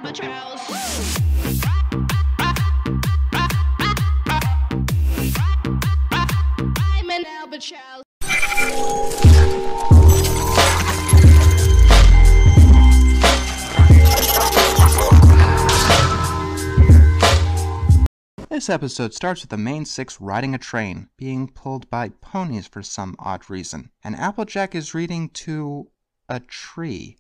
This episode starts with the main six riding a train, being pulled by ponies for some odd reason. And Applejack is reading to a tree.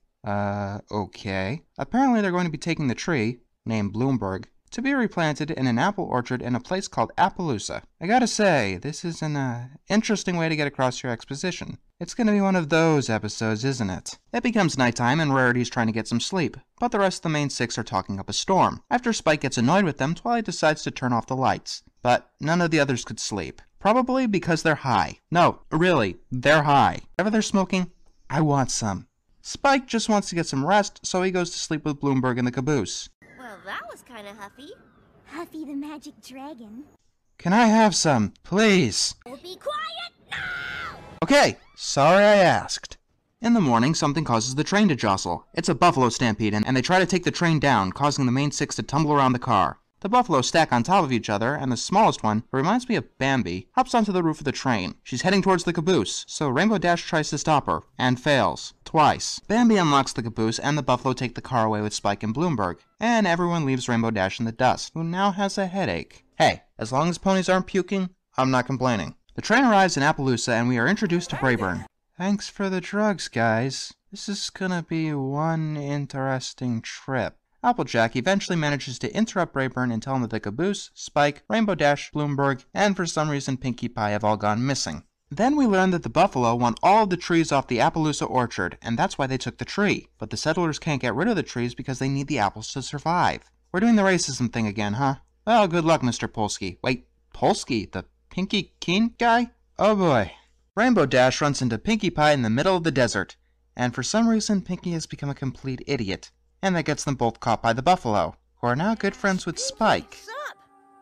Okay. Apparently they're going to be taking the tree, named Bloomberg, to be replanted in an apple orchard in a place called Appaloosa. I gotta say, this is an interesting way to get across your exposition. It's gonna be one of those episodes, isn't it? It becomes nighttime and Rarity's trying to get some sleep, but the rest of the main six are talking up a storm. After Spike gets annoyed with them, Twilight decides to turn off the lights. But none of the others could sleep. Probably because they're high. No, really, they're high. Whatever they're smoking, I want some. Spike just wants to get some rest, so he goes to sleep with Bloomberg in the caboose. Well, that was kind of Huffy. Huffy the magic dragon. Can I have some, please? Oh, be quiet now! Okay, sorry I asked. In the morning, something causes the train to jostle. It's a buffalo stampede, and they try to take the train down, causing the main six to tumble around the car. The buffaloes stack on top of each other, and the smallest one, who reminds me of Bambi, hops onto the roof of the train. She's heading towards the caboose, so Rainbow Dash tries to stop her, and fails. Twice. Bambi unlocks the caboose, and the buffalo take the car away with Spike and Bloomberg. And everyone leaves Rainbow Dash in the dust, who now has a headache. Hey, as long as ponies aren't puking, I'm not complaining. The train arrives in Appaloosa, and we are introduced to Brayburn. Thanks for the drugs, guys. This is gonna be one interesting trip. Applejack eventually manages to interrupt Brayburn and tell him that the caboose, Spike, Rainbow Dash, Bloomberg, and for some reason Pinkie Pie have all gone missing. Then we learn that the buffalo want all of the trees off the Appaloosa orchard, and that's why they took the tree. But the settlers can't get rid of the trees because they need the apples to survive. We're doing the racism thing again, huh? Well, good luck, Mr. Polsky. Wait, Polsky? The Pinkie Keen guy? Oh boy. Rainbow Dash runs into Pinkie Pie in the middle of the desert, and for some reason Pinkie has become a complete idiot. And that gets them both caught by the buffalo, who are now good friends with Spike. What's up?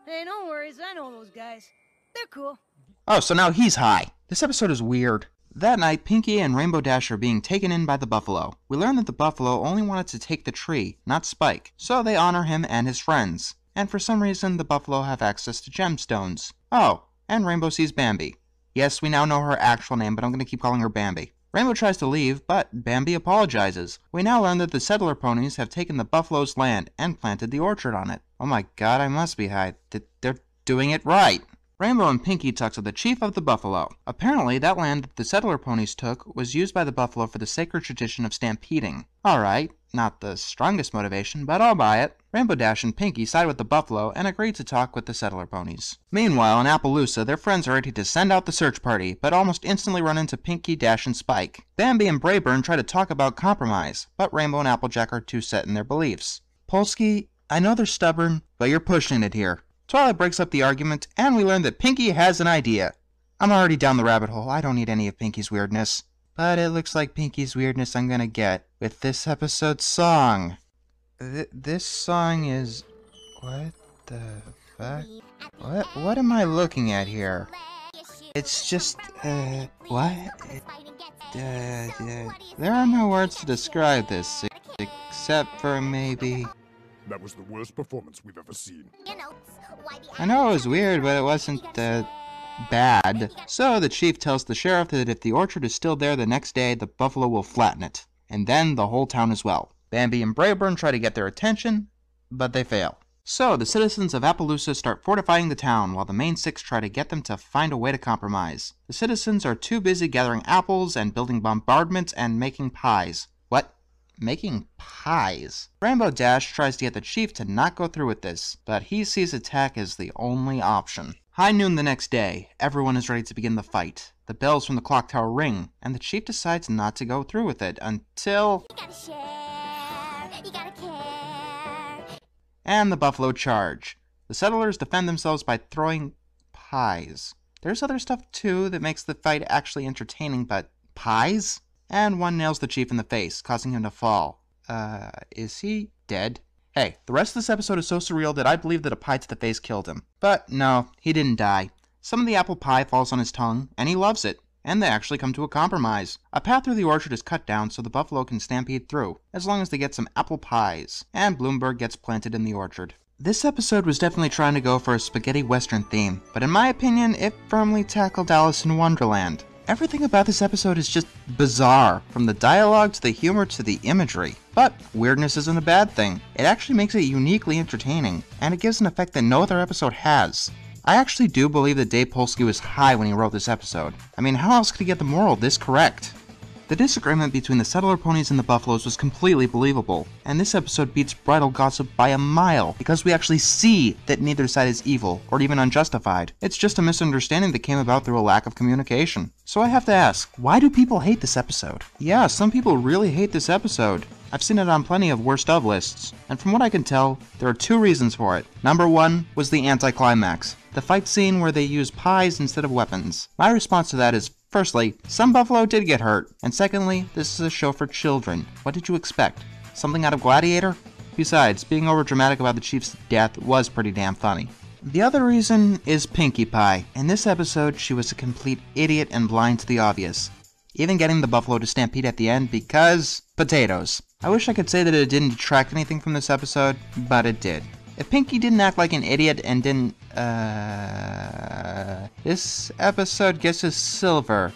Hey, no worries, I know those guys. They're cool. Oh, so now he's high. This episode is weird. That night, Pinkie and Rainbow Dash are being taken in by the buffalo. We learn that the buffalo only wanted to take the tree, not Spike, so they honor him and his friends. And for some reason, the buffalo have access to gemstones. Oh, and Rainbow sees Bambi. Yes, we now know her actual name, but I'm going to keep calling her Bambi. Rainbow tries to leave, but Bambi apologizes. We now learn that the settler ponies have taken the buffalo's land and planted the orchard on it. Oh my god, I must be high. They're doing it right. Rainbow and Pinkie talk to the chief of the buffalo. Apparently, that land that the settler ponies took was used by the buffalo for the sacred tradition of stampeding. Alright, not the strongest motivation, but I'll buy it. Rainbow Dash and Pinkie side with the buffalo and agree to talk with the settler ponies. Meanwhile, in Appaloosa, their friends are ready to send out the search party, but almost instantly run into Pinkie, Dash, and Spike. Bambi and Brayburn try to talk about compromise, but Rainbow and Applejack are too set in their beliefs. Polsky, I know they're stubborn, but you're pushing it here. Twilight breaks up the argument, and we learn that Pinkie has an idea. I'm already down the rabbit hole, I don't need any of Pinkie's weirdness. But it looks like Pinkie's weirdness I'm gonna get with this episode's song. This song is... what the fuck? What am I looking at here? It's just, what? There are no words to describe this, except for maybe... That was the worst performance we've ever seen. I know it was weird, but it wasn't, bad. So the chief tells the sheriff that if the orchard is still there the next day, the buffalo will flatten it. And then the whole town as well. Bambi and Brayburn try to get their attention, but they fail. So the citizens of Appaloosa start fortifying the town, while the main six try to get them to find a way to compromise. The citizens are too busy gathering apples and building bombardments and making pies. What? Making pies? Rainbow Dash tries to get the chief to not go through with this, but he sees attack as the only option. High noon the next day, everyone is ready to begin the fight. The bells from the clock tower ring, and the chief decides not to go through with it until... You gotta share, you gotta care. And the buffalo charge. The settlers defend themselves by throwing pies. There's other stuff too that makes the fight actually entertaining, but pies? And one nails the chief in the face, causing him to fall. Is he dead? Hey, the rest of this episode is so surreal that I believe that a pie to the face killed him. But no, he didn't die. Some of the apple pie falls on his tongue, and he loves it. and they actually come to a compromise. A path through the orchard is cut down so the buffalo can stampede through, as long as they get some apple pies, and Bloomberg gets planted in the orchard. This episode was definitely trying to go for a spaghetti western theme, but in my opinion, it firmly tackled Alice in Wonderland. Everything about this episode is just bizarre, from the dialogue to the humor to the imagery. But weirdness isn't a bad thing. It actually makes it uniquely entertaining, and it gives an effect that no other episode has. I actually do believe that Dave Polsky was high when he wrote this episode. I mean, how else could he get the moral this correct? The disagreement between the settler ponies and the buffaloes was completely believable, and this episode beats bridal gossip by a mile because we actually see that neither side is evil or even unjustified. It's just a misunderstanding that came about through a lack of communication. So I have to ask, why do people hate this episode? Yeah, some people really hate this episode. I've seen it on plenty of worst of lists, and from what I can tell, there are 2 reasons for it. Number 1 was the anticlimax, the fight scene where they use pies instead of weapons. My response to that is, firstly, some buffalo did get hurt, and secondly, this is a show for children. What did you expect? Something out of Gladiator? Besides, being overdramatic about the chief's death was pretty damn funny. The other reason is Pinkie Pie. In this episode, she was a complete idiot and blind to the obvious, even getting the buffalo to stampede at the end because potatoes. I wish I could say that it didn't detract anything from this episode, but it did. If Pinkie didn't act like an idiot and didn't, this episode gets a silver,